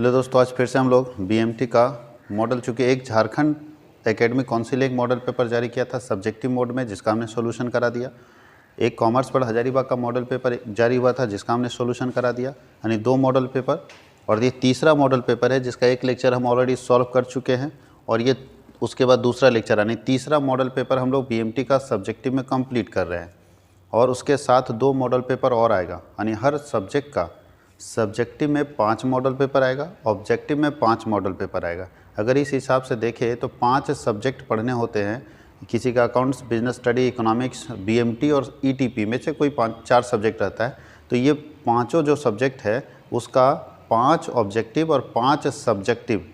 Hello दोस्तों, आज फिर से हम लोग बीएमटी का मॉडल, चूँकि एक झारखंड एकेडमिक काउंसिल एक मॉडल पेपर जारी किया था सब्जेक्टिव मोड में, जिसका हमने सॉल्यूशन करा दिया। एक कॉमर्स पर हजारीबाग का मॉडल पेपर जारी हुआ था, जिसका हमने सॉल्यूशन करा दिया, यानी 2 मॉडल पेपर। और ये तीसरा मॉडल पेपर है जिसका एक लेक्चर हम ऑलरेडी सॉल्व कर चुके हैं, और ये उसके बाद दूसरा लेक्चर, यानी तीसरा मॉडल पेपर हम लोग बीएमटी का सब्जेक्टिव में कंप्लीट कर रहे हैं। और उसके साथ 2 मॉडल पेपर और आएगा, यानी हर सब्जेक्ट का सब्जेक्टिव में 5 मॉडल पेपर आएगा, ऑब्जेक्टिव में 5 मॉडल पेपर आएगा। अगर इस हिसाब से देखें तो 5 सब्जेक्ट पढ़ने होते हैं। किसी का accounts, business study, economics, BMT और ईटीपी में से कोई 4 सब्जेक्ट रहता है। तो ये पाँचों जो सब्जेक्ट है उसका 5 ऑब्जेक्टिव और 5 सब्जेक्टिव,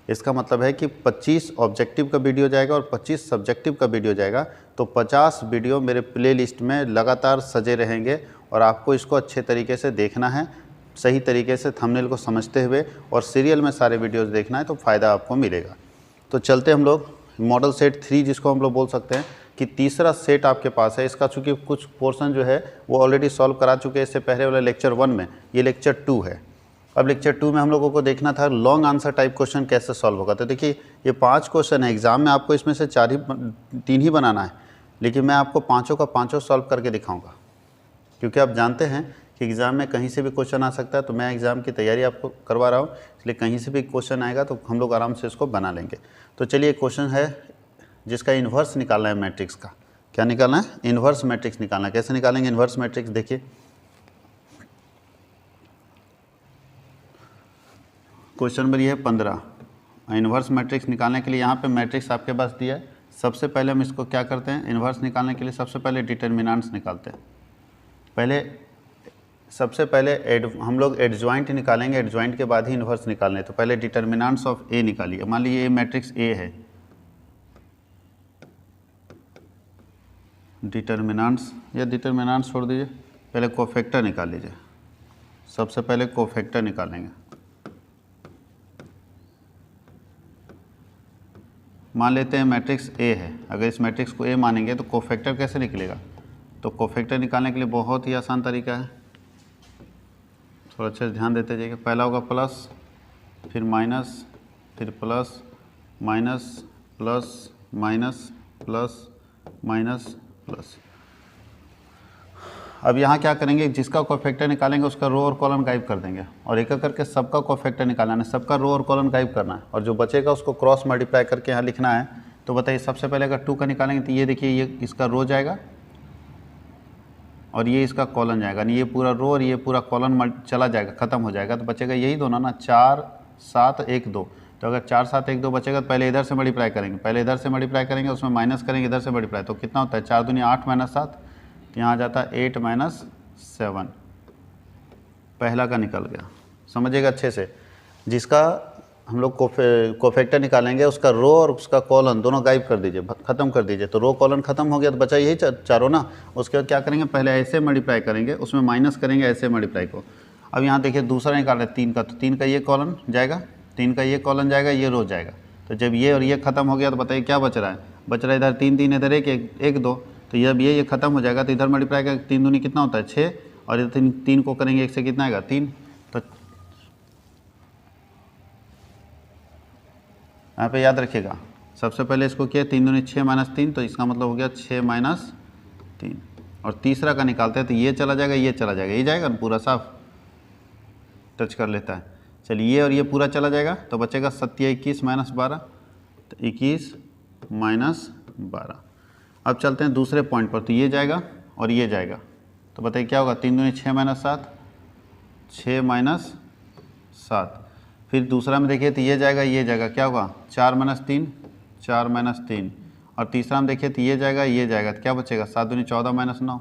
इसका मतलब है कि 25 ऑब्जेक्टिव का वीडियो जाएगा और 25 सब्जेक्टिव का वीडियो जाएगा। तो 50 वीडियो मेरे प्लेलिस्ट में लगातार सजे रहेंगे, और आपको इसको अच्छे तरीके से देखना है, सही तरीके से थंबनेल को समझते हुए, और सीरियल में सारे वीडियोस देखना है, तो फ़ायदा आपको मिलेगा। तो चलते हम लोग मॉडल सेट 3, जिसको हम लोग बोल सकते हैं कि तीसरा सेट आपके पास है। इसका चूँकि कुछ पोर्शन जो है वो ऑलरेडी सॉल्व करा चुके हैं इससे पहले वाले लेक्चर 1 में, ये लेक्चर 2 है। अब लेक्चर 2 में हम लोगों को देखना था लॉन्ग आंसर टाइप क्वेश्चन कैसे सॉल्व होगा। तो देखिए, ये 5 क्वेश्चन है, एग्जाम में आपको इसमें से 3 ही बनाना है, लेकिन मैं आपको पाँचों का पाँचों सॉल्व करके दिखाऊंगा, क्योंकि आप जानते हैं कि एग्ज़ाम में कहीं से भी क्वेश्चन आ सकता है। तो मैं एग्ज़ाम की तैयारी आपको करवा रहा हूँ, इसलिए कहीं से भी क्वेश्चन आएगा तो हम लोग आराम से इसको बना लेंगे। तो चलिए, क्वेश्चन है जिसका इन्वर्स निकालना है मैट्रिक्स का। क्या निकालना है? इन्वर्स मैट्रिक्स निकालना है। कैसे निकालेंगे इन्वर्स मैट्रिक्स? देखिए, क्वेश्चन नंबर ये है 15। इन्वर्स मैट्रिक्स निकालने के लिए यहाँ पे मैट्रिक्स आपके पास दिया है। सबसे पहले हम इसको क्या करते हैं, इन्वर्स निकालने के लिए सबसे पहले डिटर्मिनेंट्स निकालते हैं। सबसे पहले हम लोग एडजॉइंट निकालेंगे, एडजॉइंट के बाद ही इन्वर्स निकालने। तो पहले डिटर्मिनेंट्स ऑफ ए निकालिए। मान लीजिए ये मैट्रिक्स ए है, डिटर्मिनेंट्स या डिटर्मिनेंट्स छोड़ दीजिए, पहले कोफैक्टर निकाल लीजिए। सबसे पहले कोफैक्टर निकालेंगे। मान लेते हैं मैट्रिक्स ए है। अगर इस मैट्रिक्स को ए मानेंगे तो कोफैक्टर कैसे निकलेगा? तो कोफैक्टर निकालने के लिए बहुत ही आसान तरीका है, थोड़ा अच्छे से ध्यान देते जाइए। पहला होगा प्लस, फिर माइनस, फिर plus minus plus minus plus minus plus. अब यहाँ क्या करेंगे, जिसका कोफैक्टर निकालेंगे उसका रो और कॉलम गायब कर देंगे, और एक एक करके सबका कोफैक्टर निकालना है, सबका रो और कॉलम गायब करना है, और जो बचेगा उसको क्रॉस मल्टीप्लाई करके यहाँ लिखना है। तो बताइए, सबसे पहले अगर 2 का निकालेंगे तो ये देखिए, ये इसका रो जाएगा और ये इसका कॉलन जाएगा, यानी ये पूरा रो और ये पूरा कॉलन चला जाएगा, ख़त्म हो जाएगा। तो बचेगा यही दोनों ना, 4 7 1 2। तो अगर 4 7 1 2 बचेगा तो पहले इधर से मल्टीप्लाई करेंगे, पहले इधर से मल्टीप्लाई करेंगे, उसमें माइनस करेंगे, इधर से मल्टीप्लाई। तो कितना होता है? 4 दूनी 8 माइनस 7, तो यहाँ आ जाता है 8 माइनस 7। पहला का निकल गया, समझिएगा अच्छे से। जिसका हम लोग कोफैक्टर निकालेंगे उसका रो और उसका कॉलन दोनों गायब कर दीजिए, ख़त्म कर दीजिए। तो रो कॉलन ख़त्म हो गया, तो बचा यही चारों ना। उसके बाद क्या करेंगे, पहले ऐसे मल्टीप्लाई करेंगे, उसमें माइनस करेंगे ऐसे मल्टीप्लाई को। अब यहाँ देखिए दूसरा निकाल रहे 3 का, तो 3 का ये कॉलन जाएगा, 3 का ये कॉलन जाएगा, ये रो जाएगा। तो जब ये और ये ख़त्म हो गया तो बताइए क्या बच रहा है? बच रहा है इधर 3 3, इधर 1 1 2। तो जब ये ख़त्म हो जाएगा तो इधर मल्टीप्लाई करेंगे, 3 दूनी कितना होता है? 6, और इधर 3 को करेंगे 1 से कितना आएगा? 3। तो यहाँ पे याद रखिएगा, सबसे पहले इसको किया 3 दूनी 6 माइनस 3, तो इसका मतलब हो गया 6 माइनस 3। और तीसरा का निकालते हैं तो ये चला जाएगा, ये चला जाएगा, ये जाएगा ना पूरा, साफ टच कर लेता है। चलिए, ये और ये पूरा चला जाएगा, तो बचेगा 7 21 माइनस 12, तो 21 माइनस 12। अब चलते हैं दूसरे पॉइंट पर, तो ये जाएगा और ये जाएगा, तो बताइए क्या होगा? 3 दूनी 6 माइनस 7, 6 माइनस 7। फिर दूसरा में देखिए तो ये जाएगा, ये जाएगा, क्या होगा? 4 माइनस 3, 4 माइनस 3। और तीसरा में देखिए तो ये जाएगा, ये जाएगा, तो क्या बचेगा? 7 दूनी 14 माइनस 9,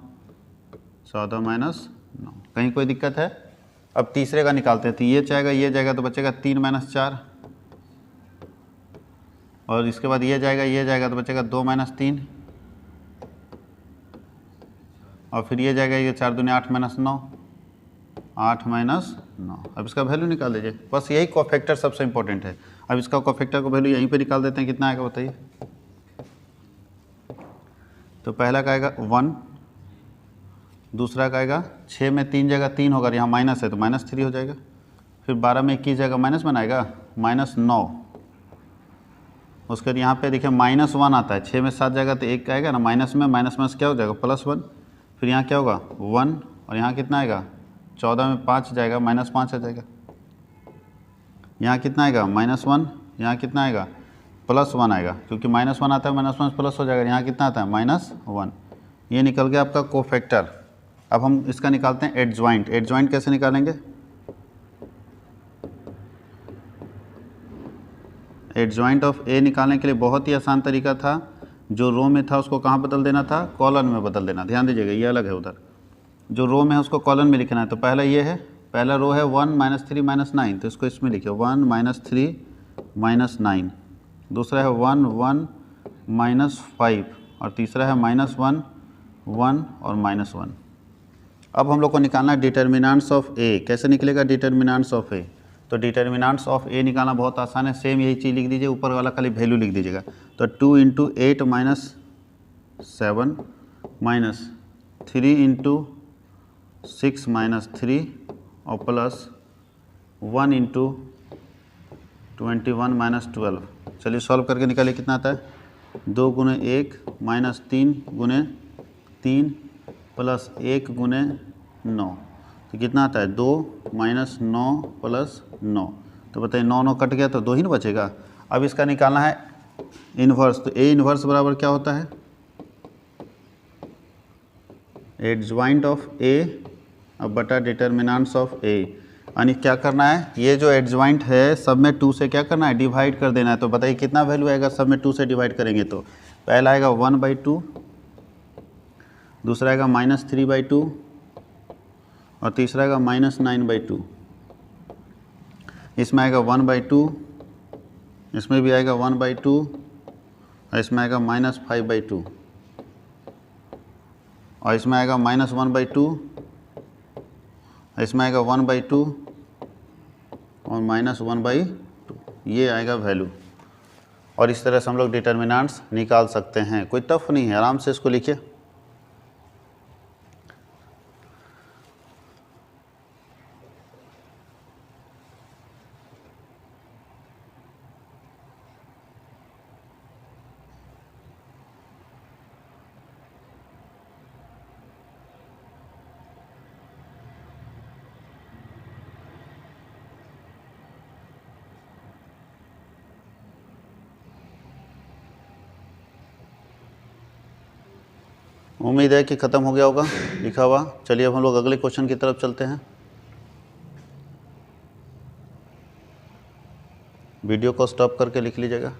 14 माइनस 9। कहीं कोई दिक्कत है? अब तीसरे का निकालते हैं, तो ये जाएगा, ये जाएगा, तो बचेगा 3 माइनस 4। और इसके बाद ये जाएगा, ये जाएगा, तो बचेगा 2 माइनस 3। और फिर ये जाएगा, ये 4 दूनी 8 माइनस 9, 8 माइनस 9। अब इसका वैल्यू निकाल दीजिए, बस यही कोफैक्टर सबसे इंपॉर्टेंट है। अब इसका कोफैक्टर को वैल्यू यहीं पे निकाल देते हैं, कितना आएगा बताइए? तो पहला का आएगा 1, दूसरा का आएगा 6 में 3 जगह 3 होगा, यहाँ माइनस है तो -3 हो जाएगा। फिर 12 में 21 जाएगा, माइनस बनाएगा, -9। उसके बाद यहाँ पे देखिए -1 आता है, 6 में 7 जाएगा तो 1 आएगा ना, माइनस में क्या हो जाएगा, +1। फिर यहाँ क्या होगा 1, और यहाँ कितना आएगा 14 में 5 जाएगा, -5 आ जाएगा। यहाँ कितना आएगा -1, यहाँ कितना आएगा +1 आएगा, क्योंकि -1 आता है, -1 प्लस हो जाएगा। यहाँ कितना आता है -1। ये निकल गया आपका कोफैक्टर। अब हम इसका निकालते हैं एडजॉइंट। एडजॉइंट कैसे निकालेंगे? एडजॉइंट ऑफ ए निकालने के लिए बहुत ही आसान तरीका था, जो रो में था उसको कहाँ बदल देना था, कॉलन में बदल देना। ध्यान दीजिएगा, ये अलग है, उधर जो रो में है उसको कॉलन में लिखना है। तो पहला ये है, पहला रो है 1 -3 -9, तो इसको इसमें लिखिए 1 -3 -9। दूसरा है 1 1 -5, और तीसरा है -1 1 और -1। अब हम लोग को निकालना है डिटर्मिनेंट्स ऑफ ए। कैसे निकलेगा डिटर्मिनेंट्स ऑफ ए? तो डिटर्मिनेंट्स ऑफ ए निकालना बहुत आसान है, सेम यही चीज़ लिख दीजिए, ऊपर वाला खाली वैल्यू लिख दीजिएगा। तो 2 × 8 -7 -3 × 6 -3 और +1 × 21 -12। चलिए सॉल्व करके निकालिए, कितना आता है 2 × 1 -3 × 3 + 1 × 9, तो कितना आता है 2 -9 + 9। तो बताइए 9 9 कट गया तो 2 ही ना बचेगा। अब इसका निकालना है इन्वर्स। तो ए इन्वर्स बराबर क्या होता है, एडजॉइंट ऑफ ए अब बटा डिटर्मिनेंट्स ऑफ ए। यानी क्या करना है, ये जो एडजॉइंट है सब में 2 से क्या करना है, डिवाइड कर देना है। तो बताइए कितना वैल्यू आएगा सब में 2 से डिवाइड करेंगे? तो पहला आएगा 1/2, दूसरा आएगा -3/2 और तीसरा आएगा -9/2। इसमें आएगा 1/2, इसमें भी आएगा 1/2 और इसमें आएगा -5/2 और इसमें आएगा -1/2, इसमें आएगा 1/2 और -1/2। ये आएगा वैल्यू। और इस तरह से हम लोग डिटर्मिनेंट्स निकाल सकते हैं। कोई टफ नहीं है, आराम से इसको लिखिए। उम्मीद है कि ख़त्म हो गया होगा लिखा हुआ। चलिए अब हम लोग अगले क्वेश्चन की तरफ चलते हैं। वीडियो को स्टॉप करके लिख लीजिएगा।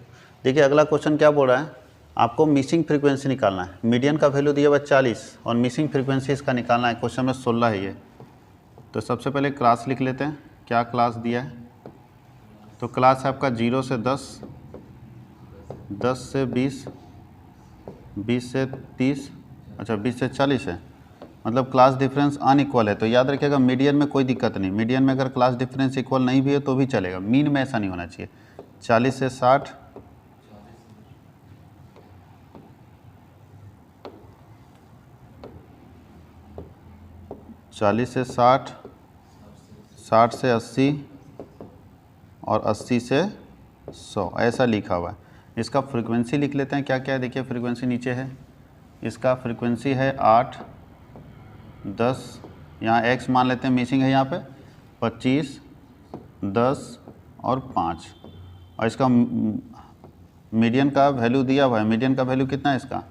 देखिए अगला क्वेश्चन क्या बोल रहा है, आपको मिसिंग फ्रीक्वेंसी निकालना है। मीडियन का वैल्यू दिया हुआ 40 और मिसिंग फ्रीक्वेंसी इसका निकालना है। क्वेश्चन में 16 है ये। तो सबसे पहले क्लास लिख लेते हैं, क्या क्लास दिया है। तो क्लास है आपका 0 से 10, 10 से 20, 20 से 30, अच्छा 20 से 40 है, मतलब क्लास डिफरेंस अनइक्वल है। तो याद रखिएगा मीडियन में कोई दिक्कत नहीं, मीडियन में अगर क्लास डिफरेंस इक्वल नहीं भी है तो भी चलेगा, मीन में ऐसा नहीं होना चाहिए। 40 से 60, 40 से 60, 60 से 80 और 80 से 100 ऐसा लिखा हुआ है। इसका फ्रीक्वेंसी लिख लेते हैं क्या क्या है। देखिए फ्रीक्वेंसी नीचे है, इसका फ्रीक्वेंसी है 8, 10, यहाँ x मान लेते हैं, मिसिंग है यहाँ पे 25, 10 और 5। और इसका मीडियन का वैल्यू दिया हुआ है। मीडियन का वैल्यू कितना है इसका,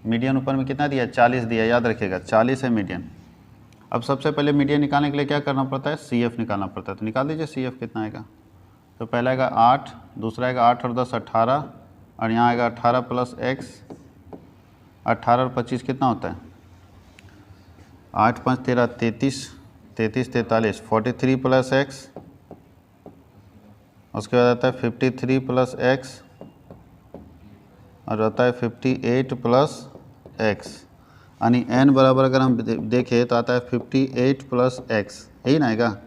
मीडियन ऊपर में कितना दिया है 40 दिया, याद रखिएगा 40 है मीडियन। अब सबसे पहले मीडियन निकालने के लिए क्या करना पड़ता है, CF निकालना पड़ता है। तो निकाल दीजिए CF कितना आएगा। तो पहला आएगा 8, दूसरा आएगा 8 और 10 18, और यहाँ आएगा 18 + x, 18 और 25 कितना होता है 8 5 13 33, 33 43 43 + x, उसके बाद आता है 53 + x और आता है 58 + x। यानी n बराबर अगर हम देखें तो आता है 58 + x, यही ना आएगा।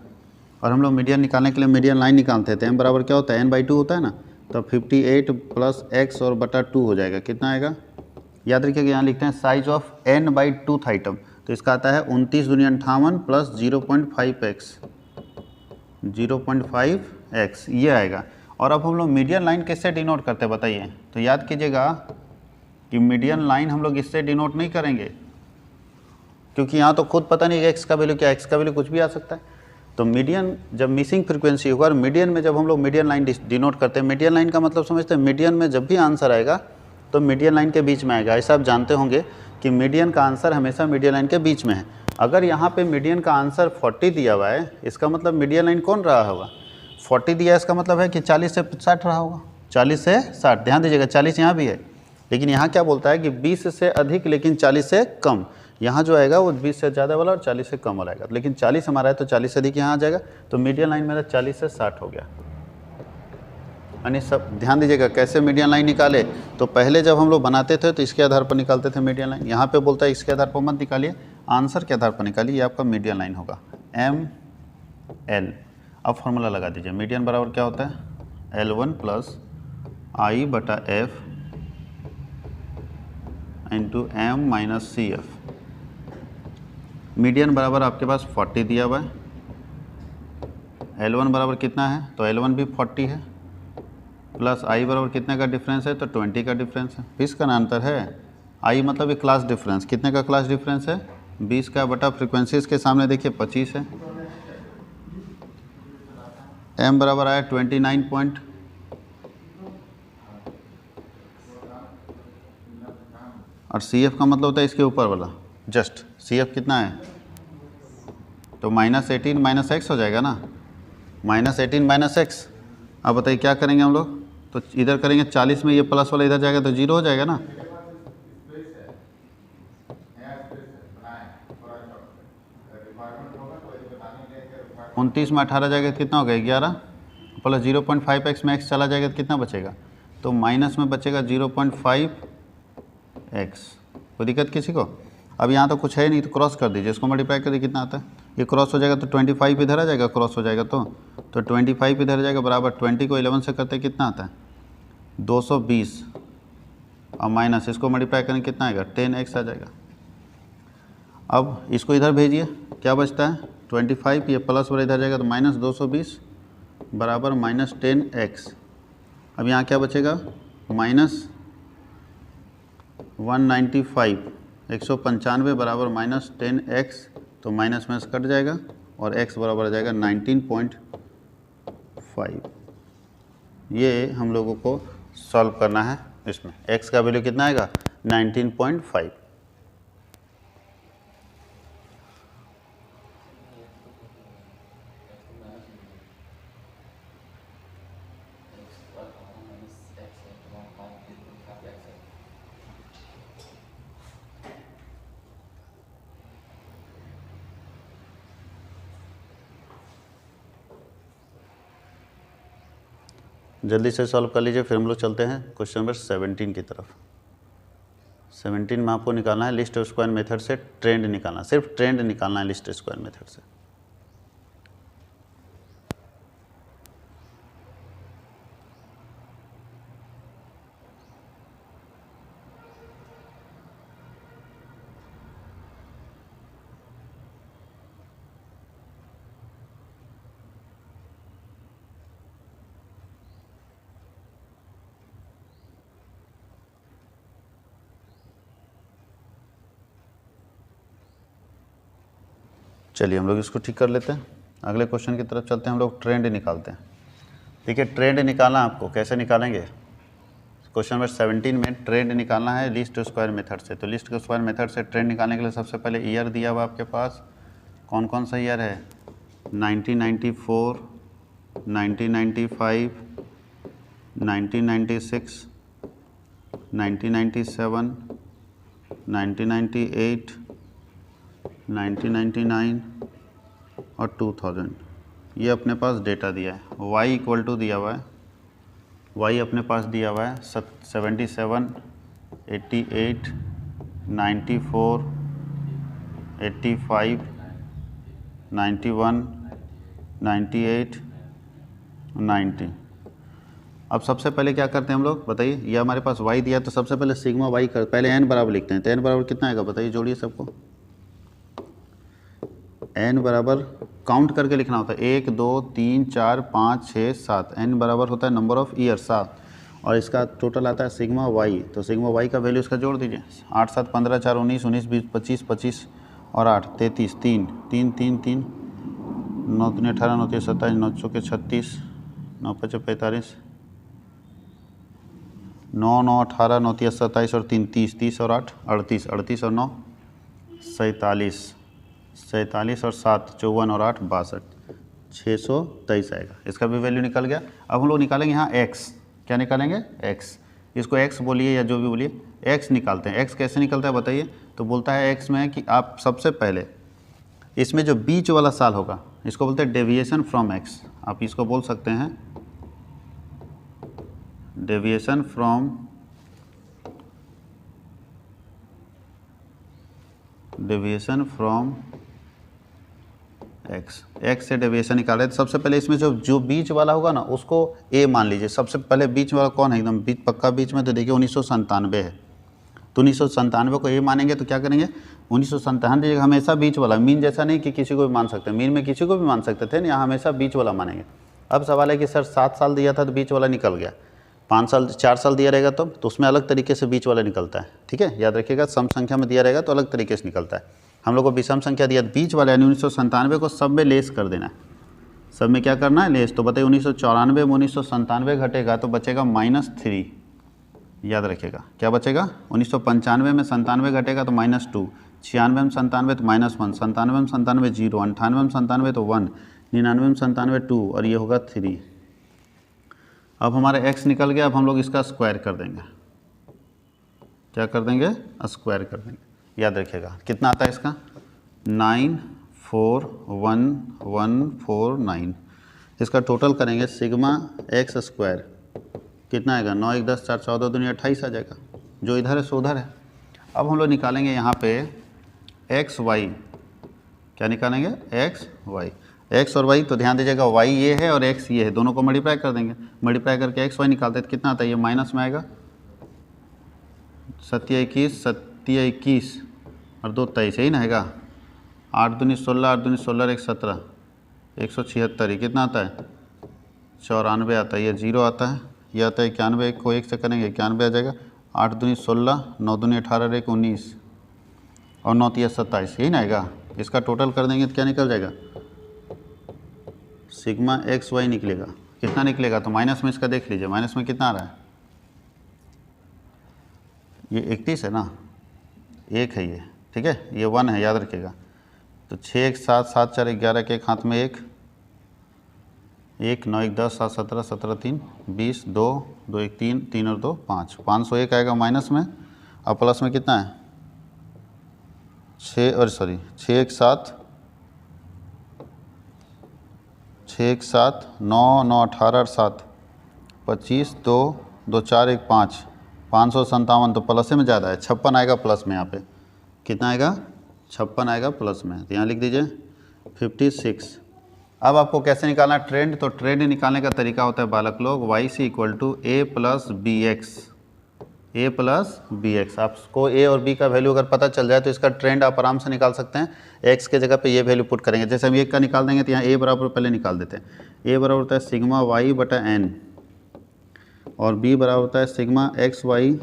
और हम लोग मीडियन निकालने के लिए मीडियन लाइन निकालते थे, m बराबर क्या होता है n/2 होता है ना। तो 58 + x और बटा 2 हो जाएगा, कितना आएगा याद रखिएगा। यहाँ लिखते हैं साइज ऑफ n/2th आइटम। तो इसका आता है 29 × 58 + 0.5x, 0.5x ये आएगा। और अब हम लोग मीडियन लाइन किससे डिनोट करते हैं बताइए? तो याद कीजिएगा कि मीडियन लाइन हम लोग इससे डिनोट नहीं करेंगे, क्योंकि यहाँ तो खुद पता नहीं एक्स का वैल्यू क्या है, एक्स का वैल्यू कुछ भी आ सकता है। तो मीडियन जब मिसिंग फ्रीक्वेंसी होगा और मीडियन में जब हम लोग मीडियन लाइन डिनोट करते हैं, मीडियन लाइन का मतलब समझते हैं, मीडियन में जब भी आंसर आएगा तो मीडियन लाइन के बीच में आएगा। ऐसा आप जानते होंगे कि मीडियन का आंसर हमेशा मीडियन लाइन के बीच में है। अगर यहाँ पे मीडियन का आंसर 40 दिया हुआ है, इसका मतलब मीडियन लाइन कौन रहा होगा? 40 दिया है, इसका मतलब है कि 40 से 60 रहा होगा, 40 से 60। ध्यान दीजिएगा 40 यहाँ भी है, लेकिन यहाँ क्या बोलता है कि 20 से अधिक लेकिन 40 से कम। यहाँ जो आएगा वो 20 से ज़्यादा वाला और 40 से कम वाला आएगा, लेकिन 40 हमारा है तो 40 से अधिक यहाँ आ जाएगा। तो मीडियन लाइन मेरा 40 से 60 हो गया। यानी सब ध्यान दीजिएगा कैसे मीडियन लाइन निकाले। तो पहले जब हम लोग बनाते थे तो इसके आधार पर निकालते थे मीडियन लाइन। यहाँ पे बोलता है इसके आधार पर मत निकालिए, आंसर के आधार पर निकालिए, ये आपका मीडियन लाइन होगा ML। अब फॉर्मूला लगा दीजिए, मीडियन बराबर क्या होता है? L1 plus I/F into M minus CF। Median बराबर आपके पास 40 दिया हुआ है, L1 बराबर कितना है? तो L1 भी 40 है, प्लस I बराबर कितने का डिफरेंस है? तो 20 का डिफरेंस है। 20 का अंतर है, I मतलब एक क्लास डिफरेंस, कितने का क्लास डिफरेंस है? 20 का, बटा फ्रीक्वेंसीज के सामने देखिए 25 है। M बराबर आया 29 और CF का मतलब होता है इसके ऊपर वाला जस्ट। CF कितना है? तो -18 माइनस एक्स हो जाएगा ना, -18 माइनस एक्स। अब बताइए क्या करेंगे हम लोग? तो इधर करेंगे 40 में, ये प्लस वाला इधर जाएगा तो 0 हो जाएगा ना। उनतीस में 18 जाएगा तो कितना हो गया? 11 प्लस 0.5x में x चला जाएगा तो कितना बचेगा? तो माइनस में बचेगा 0.5x। कोई दिक्कत किसी को? अब यहाँ तो कुछ है नहीं तो क्रॉस कर दीजिए, इसको मल्टीप्लाई करिए, कितना आता है? ये क्रॉस हो जाएगा तो 25 इधर आ जाएगा, क्रॉस हो जाएगा तो 25 इधर आ जाएगा, बराबर 20 को 11 से करते कितना आता है? 220 और माइनस इसको मल्टीप्लाई करें कितना आएगा? 10x आ जाएगा। अब इसको इधर भेजिए, क्या बचता है? 25, ये प्लस वाला इधर जाएगा तो -220 बराबर -10x। अब यहाँ क्या बचेगा? -195, 195 बराबर -10x। तो माइनस में कट जाएगा और x बराबर आ जाएगा 19.5। ये हम लोगों को सॉल्व करना है। इसमें x का वैल्यू कितना आएगा? 19.5। जल्दी से सॉल्व कर लीजिए, फिर हम लोग चलते हैं क्वेश्चन नंबर 17 की तरफ। 17 में आपको निकालना है लिस्ट स्क्वायर मेथड से ट्रेंड निकालना, सिर्फ ट्रेंड निकालना है लिस्ट स्क्वायर मेथड से। चलिए हम लोग इसको ठीक कर लेते हैं, अगले क्वेश्चन की तरफ चलते हैं। हम लोग ट्रेंड निकालते हैं। ठीक है, ट्रेंड निकालना आपको कैसे निकालेंगे? क्वेश्चन नंबर 17 में ट्रेंड निकालना है लिस्ट स्क्वायर मेथड से। तो लिस्ट स्क्वायर मेथड से ट्रेंड निकालने के लिए सबसे पहले ईयर दिया हुआ आपके पास, कौन कौन सा ईयर है? 1994, 1995, 1996, 1997, 1998, 1999 और 2000। ये अपने पास डेटा दिया है। y इक्वल टू दिया हुआ है, y अपने पास दिया हुआ है 77, 88, 94, 85, 91, 98, 90। अब सबसे पहले क्या करते हैं हम लोग बताइए? ये हमारे पास y दिया तो सबसे पहले सिग्मा y कर, पहले n बराबर लिखते हैं। तो n बराबर कितना आएगा बताइए? जोड़िए सबको। n बराबर काउंट करके लिखना होता है 1 2 3 4 5 6 7, n बराबर होता है नंबर ऑफ ईयर 7, और इसका टोटल आता है सिग्मा वाई। तो सिग्मा वाई का वैल्यू इसका जोड़ दीजिए, 8 7 15 4 19 19 20 25 25 और 8 33 3 3 3 3 9 3 18 9 3 27 9 चौके 36 9 5 45 9 9 18 9 3 27 और 3 30 30 और 8 38 38 और 9 47 47 और 7 54 और 8 62 623 आएगा। इसका भी वैल्यू निकल गया। अब हम लोग निकालेंगे यहाँ x। क्या निकालेंगे? x। इसको x बोलिए या जो भी बोलिए, x निकालते हैं। x कैसे निकलता है बताइए? तो बोलता है x में कि आप सबसे पहले इसमें जो बीच वाला साल होगा इसको बोलते हैं डेविएशन फ्रॉम x। आप इसको बोल सकते हैं डेविएशन फ्रॉम x से डेविएशन निकाल रहे हैं। तो सबसे पहले इसमें जो बीच वाला होगा ना उसको a मान लीजिए। सबसे पहले बीच वाला कौन है? एकदम बीच पक्का बीच में, तो देखिए 1997 है। तो 1997 को a मानेंगे तो क्या करेंगे? 1997 जगह हमेशा बीच वाला, मीन जैसा नहीं कि किसी को भी मान सकते हैं, मीन में किसी को भी मान सकते थे ना, यहाँ हमेशा बीच वाला मानेंगे। अब सवाल है कि सर 7 साल दिया था तो बीच वाला निकल गया, 5 साल 4 साल दिया रहेगा तो उसमें अलग तरीके से बीच वाला निकलता है। ठीक है, याद रखिएगा, सम संख्या में दिया रहेगा तो अलग तरीके से निकलता है। हम लोग को विषम संख्या दिया, बीच वाला यानी 1997 को सब में लेस कर देना है। सब में क्या करना है? लेस। तो बताइए 1994 में 1997 घटेगा तो बचेगा -3। याद रखिएगा क्या बचेगा? 1995 में 97 घटेगा तो -2, 96 में 97 तो -1, 97 में 97 0, 98 में 97 तो 1, 99 में 97 2 और ये होगा 3। अब हमारा x निकल गया। अब हम लोग इसका स्क्वायर कर देंगे। क्या कर देंगे? स्क्वायर कर देंगे। याद रखिएगा कितना आता है इसका? 94149। इसका टोटल करेंगे सिग्मा x स्क्वायर कितना आएगा? 9 1 10 4 14 दूनी 28 आ जाएगा। जो इधर है सो उधर है। अब हम लोग निकालेंगे यहाँ पे x y। क्या निकालेंगे? x y। x और y, तो ध्यान दीजिएगा y ये है और x ये है, दोनों को मल्टीप्लाई कर देंगे। मल्टीप्लाई करके x y निकालते हैं तो कितना आता है? ये माइनस में आएगा 7 21 और 2 23, यही ना आएगा। 8 दूनी 16 8 दूनी 16 1 17 176। ये कितना आता है? 94 आता है। ये 0 आता है, ये आता है 91। को 1 से करेंगे 91 आ जाएगा। 8 दूनी 16 9 दूनी 18 1 19 और 9 3 27, यही ना आएगा। इसका टोटल कर देंगे तो क्या निकल जाएगा? सिग्मा एक्स वाई निकलेगा। कितना निकलेगा? तो माइनस में इसका देख लीजिए, माइनस में कितना आ रहा है? ये 31 है ना, 1 है ये, ठीक है, ये 1 है, याद रखिएगा। तो 6 1 7 7 4 11 के एक हाथ में 1 1 9 1 10 7 17 17 3 20 2 2 1 3 3 और 2 5 501 आएगा माइनस में। और प्लस में कितना है? 6 1 7 6 1 7 9 9 18 और 7 25 2 2 4 1 5 557। तो प्लस में ज़्यादा है, 56 आएगा प्लस में। यहाँ पे कितना आएगा? 56 आएगा प्लस में। तो यहाँ लिख दीजिए 56। अब आपको कैसे निकालना है ट्रेंड? तो ट्रेंड निकालने का तरीका होता है बालक लोग, y = a + bx, a + bx। आपको a और b का वैल्यू अगर पता चल जाए तो इसका ट्रेंड आप आराम से निकाल सकते हैं। x के जगह पे ये वैल्यू पुट करेंगे। जैसे हम एक का निकाल देंगे तो यहाँ a बराबर पहले निकाल देते हैं। a बराबर होता है सिग्मा y बटा n और b बराबर होता है सिग्मा एक्स वाई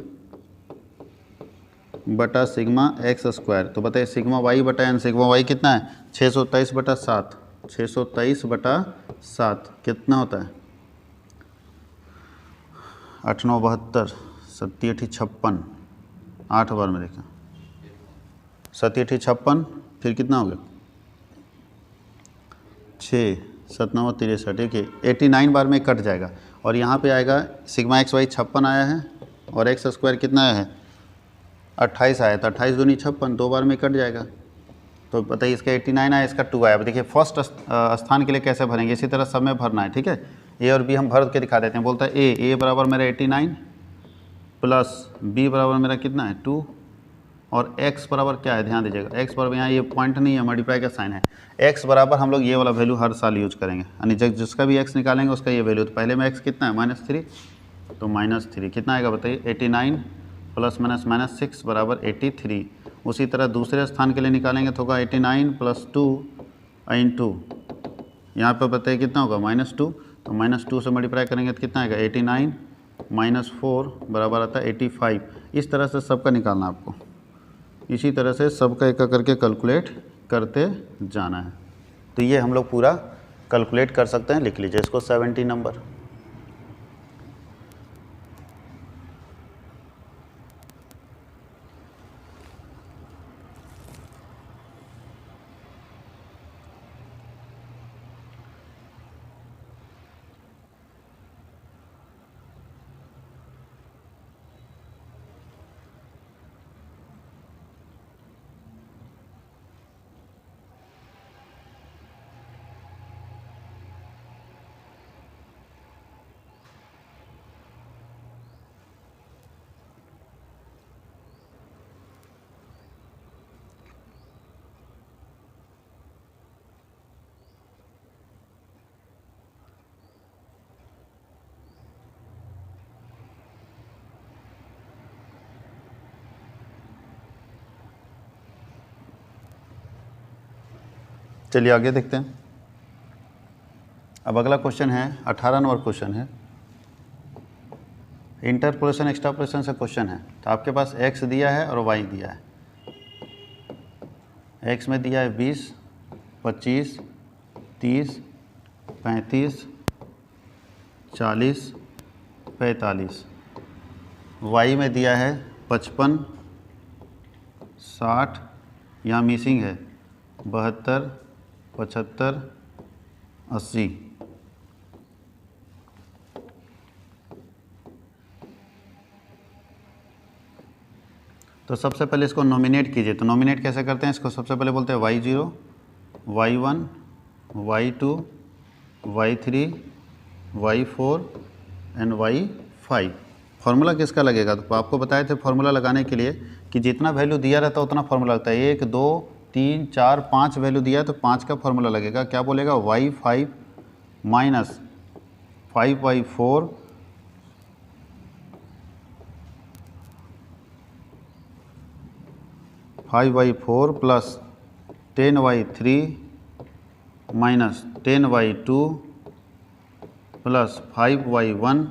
बटा सिग्मा एक्स स्क्वायर। तो बताइए सिग्मा y बटा n, सिग्मा y कितना है? 623 बटा 7, 623 बटा 7 कितना होता है? 8 9 72 7 8 56, 8 बार में देखा 7 8 56, फिर कितना हो गया? 6 7 9 63, ठीक है, 89 बार में कट जाएगा। और यहाँ पे आएगा सिग्मा एक्स वाई 56 आया है और एक्स स्क्वायर कितना आया है? 28 आया। तो 28 दूनी 56, 2 बार में कट जाएगा। तो बताइए इसका 89 आया, इसका 2 आया। अब देखिए फर्स्ट स्थान के लिए कैसे भरेंगे, इसी तरह सब में भरना है, ठीक है। ए और बी हम भर के दिखा देते हैं। बोलता है ए बराबर मेरा 89 प्लस बी बराबर मेरा कितना है? 2 और x बराबर क्या है? ध्यान दीजिएगा x बराबर, यहाँ ये पॉइंट नहीं है, मल्टीप्लाई का साइन है। x बराबर हम लोग ये वाला वैल्यू हर साल यूज करेंगे, यानी जिसका भी x निकालेंगे उसका ये वैल्यू। तो पहले में x कितना है? -3, तो -3 कितना आएगा बताइए? 89 प्लस माइनस 6 बराबर 83। उसी तरह दूसरे स्थान के लिए निकालेंगे तो होगा 89 + 2 इंटू यहाँ पर बताइए कितना होगा -2, तो -2 से मल्टीप्लाई करेंगे तो कितना आएगा 89 -4 बराबर आता है 85। इस तरह से सबका निकालना आपको, इसी तरह से सबका एक करके कैलकुलेट करते जाना है। तो ये हम लोग पूरा कैलकुलेट कर सकते हैं, लिख लीजिए इसको 70 नंबर। चलिए आगे देखते हैं। अब अगला क्वेश्चन है 18 नंबर क्वेश्चन है, इंटरपोलेशन एक्सट्रापोलेशन से क्वेश्चन है। तो आपके पास x दिया है और y दिया है। x में दिया है 20, 25, 30, 35, 40, 45। y में दिया है 55, 60, यहाँ मिसिंग है 72, 75, 80। तो सबसे पहले इसको नॉमिनेट कीजिए। तो नॉमिनेट कैसे करते हैं इसको? सबसे पहले बोलते हैं y0, y1, y2, y3, y4 and y5। Formula किसका लगेगा? तो आपको बताए थे फार्मूला लगाने के लिए कि जितना वैल्यू दिया रहता है उतना फार्मूला लगता है। 1, 2, 3, 4, 5 वैल्यू दिया है तो 5 का फार्मूला लगेगा। क्या बोलेगा? y5 minus 5y4 5y4 plus 10y3 minus 10y2 plus 5y1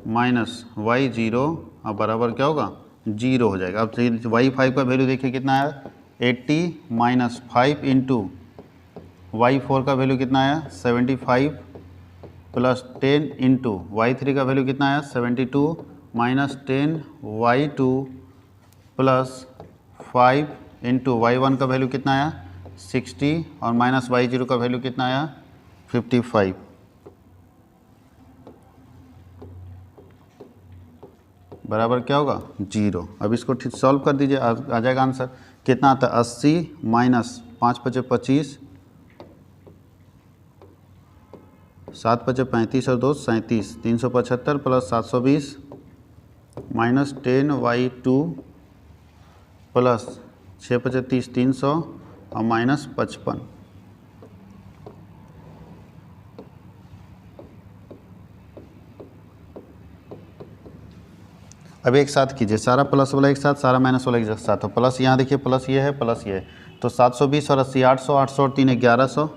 minus y0 अब बराबर क्या होगा? 0 हो जाएगा। अब y5 का वैल्यू देखिए कितना आया? 80 माइनस 5 इंटू y4 का वैल्यू कितना आया? 75 प्लस 10 इंटू y3 का वैल्यू कितना आया? 72 minus 10 y2 plus 5 into y1 का वैल्यू कितना आया? 60 और माइनस y0 का वैल्यू कितना आया? 55। बराबर क्या होगा? 0। अब इसको ठीक सॉल्व कर दीजिए, आ जाएगा आंसर। कितना आता है? 80 माइनस 5 × 25, 7 × 35 और 2 37, 375 प्लस 720 माइनस 10y2 प्लस 6 × 30 300 और माइनस 55। अब एक साथ कीजिए, सारा प्लस वाला एक साथ, सारा माइनस वाला एक साथ। तो प्लस यहाँ देखिए, प्लस ये है, प्लस ये है। तो 720 और 80 800, 800 और 3 1100,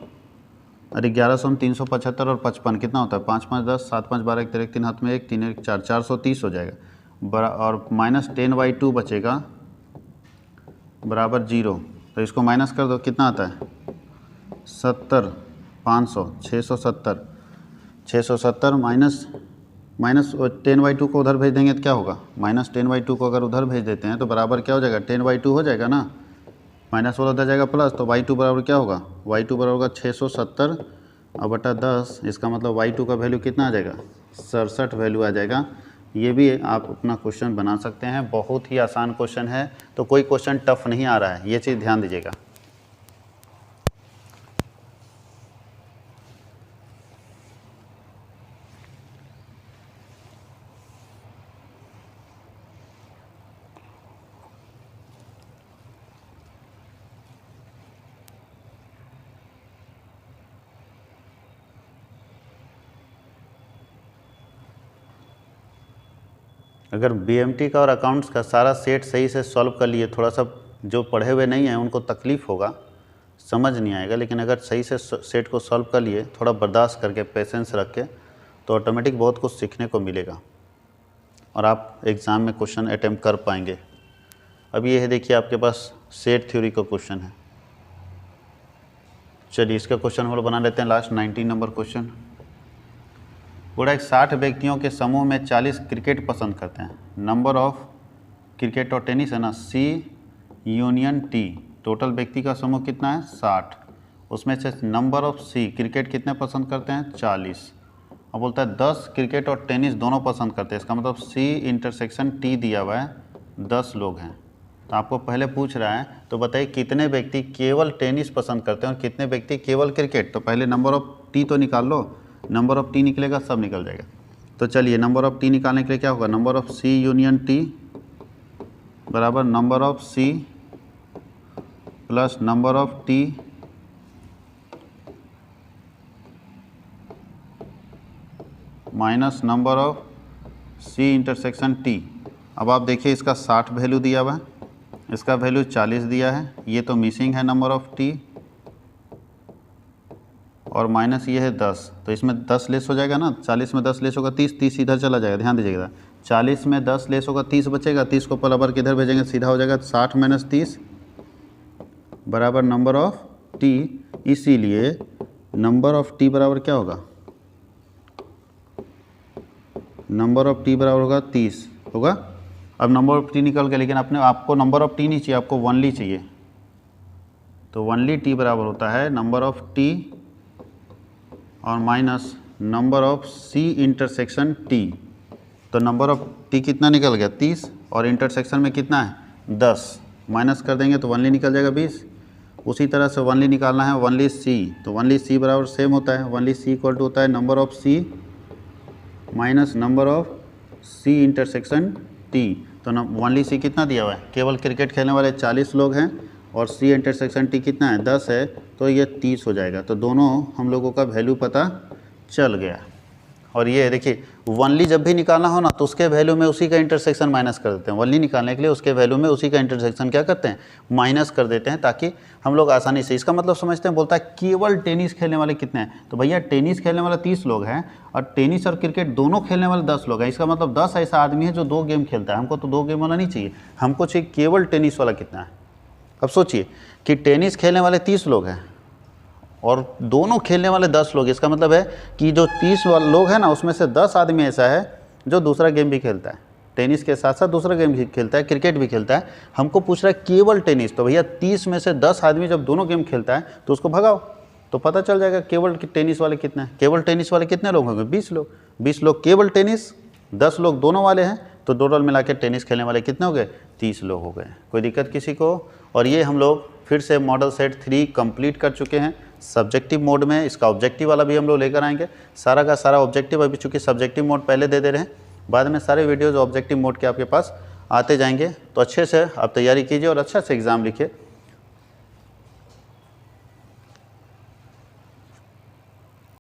और 1100 में 375 और 55 कितना होता है? 5 5 10, 7 5 12, 1 3 3 हाथ में 1, 3 1 4, 430 हो जाएगा। बड़ा और माइनस 10y2 बचेगा बराबर 0। तो इसको माइनस कर दो, कितना आता है? 70 500 670, 670 माइनस 10y2 को उधर भेज देंगे तो क्या होगा? माइनस 10y2 को अगर उधर भेज देते हैं तो बराबर क्या हो जाएगा? 10y2 हो जाएगा ना, माइनस वाला उधर जाएगा प्लस, तो y2 बराबर क्या होगा? y2 बराबर होगा 670 और बटा 10। इसका मतलब y2 का वैल्यू कितना आ जाएगा? 67 वैल्यू आ जाएगा। ये भी आप अपना क्वेश्चन बना सकते हैं, बहुत ही आसान क्वेश्चन है। तो कोई क्वेश्चन टफ नहीं आ रहा है, ये चीज़ ध्यान दीजिएगा। अगर बीएमटी का और अकाउंट्स का सारा सेट सही से सॉल्व कर लिए, थोड़ा सा जो पढ़े हुए नहीं हैं उनको तकलीफ़ होगा, समझ नहीं आएगा, लेकिन अगर सही से सेट को सॉल्व कर लिए, थोड़ा बर्दाश्त करके, पेशेंस रख के, तो ऑटोमेटिक बहुत कुछ सीखने को मिलेगा और आप एग्ज़ाम में क्वेश्चन अटैम्प्ट कर पाएंगे। अब ये है, देखिए आपके पास सेट थ्योरी का क्वेश्चन है। चलिए इसका क्वेश्चन हम लोग बना लेते हैं। Last 19 number question. पूरा एक 60 व्यक्तियों के समूह में 40 क्रिकेट पसंद करते हैं। नंबर ऑफ क्रिकेट और टेनिस है ना, C यूनियन T, टोटल व्यक्ति का समूह कितना है 60, उसमें से नंबर ऑफ C क्रिकेट कितने पसंद करते हैं 40। अब बोलता है 10 क्रिकेट और टेनिस दोनों पसंद करते हैं, इसका मतलब C इंटरसेक्शन T दिया हुआ है, 10 लोग हैं। तो आपको पहले पूछ रहा है, तो बताइए कितने व्यक्ति केवल टेनिस पसंद करते हैं और कितने व्यक्ति केवल क्रिकेट। तो पहले नंबर ऑफ T तो निकाल लो, नंबर ऑफ T निकलेगा सब निकल जाएगा। तो चलिए नंबर ऑफ T निकालने के लिए क्या होगा, number of C union T बराबर number of C plus number of T minus number of C intersection T। अब आप देखिए इसका 60 वैल्यू दिया हुआ है, इसका वैल्यू 40 दिया है, ये तो मिसिंग है नंबर ऑफ T, और माइनस ये है 10, तो इसमें 10 लेस हो जाएगा ना, 40 में 10 लेस होगा 30, 30 इधर चला जाएगा, ध्यान दीजिएगा। 40 में 10 लेस होगा 30 बचेगा, 30 को पलवर किधर भेजेंगे, सीधा हो जाएगा 60 माइनस 30 बराबर नंबर ऑफ T। इसीलिए नंबर ऑफ T बराबर क्या होगा, नंबर ऑफ T बराबर होगा 30 होगा। अब नंबर ऑफ T निकल गया, लेकिन आपको नंबर ऑफ T नहीं चाहिए, आपको ओनली चाहिए। तो ओनली T बराबर होता है नंबर ऑफ T और minus number of C intersection T। तो नंबर ऑफ T कितना निकल गया 30 और इंटरसेक्शन में कितना है 10, माइनस कर देंगे तो ओनली निकल जाएगा 20। उसी तरह से ओनली निकालना है ओनली C, तो ओनली C बराबर सेम होता है, ओनली C इक्वल टू होता है number of C minus number of C intersection T। तो ओनली C कितना दिया हुआ है, केवल क्रिकेट खेलने वाले 40 लोग हैं और C इंटरसेक्शन T कितना है 10 है, तो ये 30 हो जाएगा। तो दोनों हम लोगों का वैल्यू पता चल गया। और ये देखिए ओनली जब भी निकालना हो ना तो उसके वैल्यू में उसी का इंटरसेक्शन माइनस कर देते हैं, ओनली निकालने के लिए उसके वैल्यू में उसी का इंटरसेक्शन क्या करते हैं माइनस कर देते हैं, ताकि हम लोग आसानी से इसका मतलब समझते हैं। बोलता है केवल टेनिस खेलने वाले कितने हैं, तो भैया टेनिस खेलने वाले 30 लोग हैं और टेनिस और क्रिकेट दोनों खेलने वाले 10 लोग हैं। इसका मतलब 10 ऐसा आदमी है जो 2 गेम खेलता है, हमको तो 2 गेम वाला नहीं चाहिए, हमको चाहिए केवल टेनिस वाला कितना है। अब सोचिए कि टेनिस खेलने वाले 30 लोग हैं और दोनों खेलने वाले 10 लोग, इसका मतलब है कि जो 30 लोग हैं ना उसमें से 10 आदमी ऐसा है जो दूसरा गेम भी खेलता है, टेनिस के साथ साथ दूसरा गेम भी खेलता है, क्रिकेट भी खेलता है। हमको पूछ रहा है केवल टेनिस, तो भैया 30 में से 10 आदमी जब दोनों गेम खेलता है तो उसको भगाओ तो पता चल जाएगा केवल टेनिस वाले कितने हैं। केवल टेनिस वाले कितने लोग होंगे 20 लोग, 20 लोग केवल टेनिस, 10 लोग दोनों वाले हैं, तो टोटल मिला के टेनिस खेलने वाले कितने हो गए 30 लोग हो गए। कोई दिक्कत किसी को। और ये हम लोग फिर से मॉडल सेट 3 कंप्लीट कर चुके हैं सब्जेक्टिव मोड में। इसका ऑब्जेक्टिव वाला भी हम लोग लेकर आएंगे, सारा का सारा ऑब्जेक्टिव। अभी चूँकि सब्जेक्टिव मोड पहले दे रहे हैं, बाद में सारे वीडियोज़ ऑब्जेक्टिव मोड के आपके पास आते जाएंगे। तो अच्छे से आप तैयारी कीजिए और अच्छा से एग्ज़ाम लिखिए।